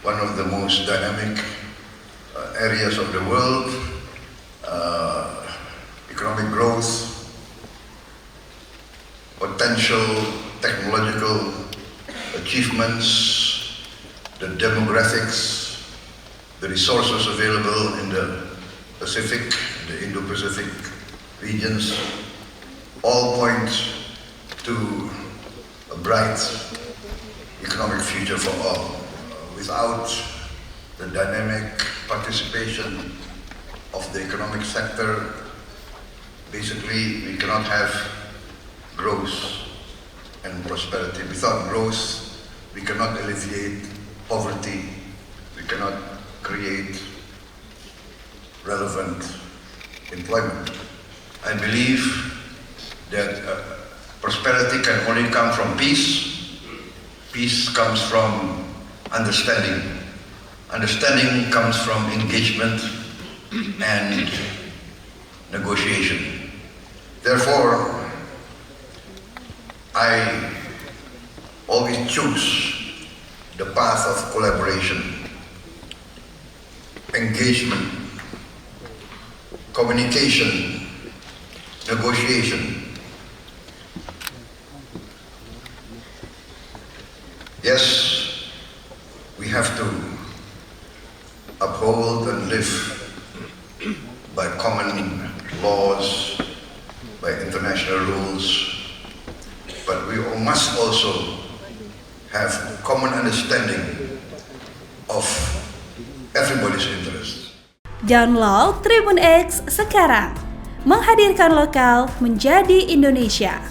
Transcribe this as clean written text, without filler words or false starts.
one of the most dynamic areas of the world, economic growth, potential technological achievements, the demographics, the resources available in the Pacific, the Indo-Pacific regions, all point to a bright economic future for all. Without the dynamic participation of the economic sector, basically we cannot have growth and prosperity. Without growth, we cannot alleviate poverty, we cannot create relevant employment. I believe that prosperity can only come from peace. Peace comes from understanding. Understanding comes from engagement and negotiation. Therefore, I always choose the path of collaboration, engagement, communication, negotiation. Yes, we have to uphold and live by common laws, by international rules, but we must also have common understanding of everybody's interest. Download TribunX sekarang, menghadirkan lokal menjadi Indonesia.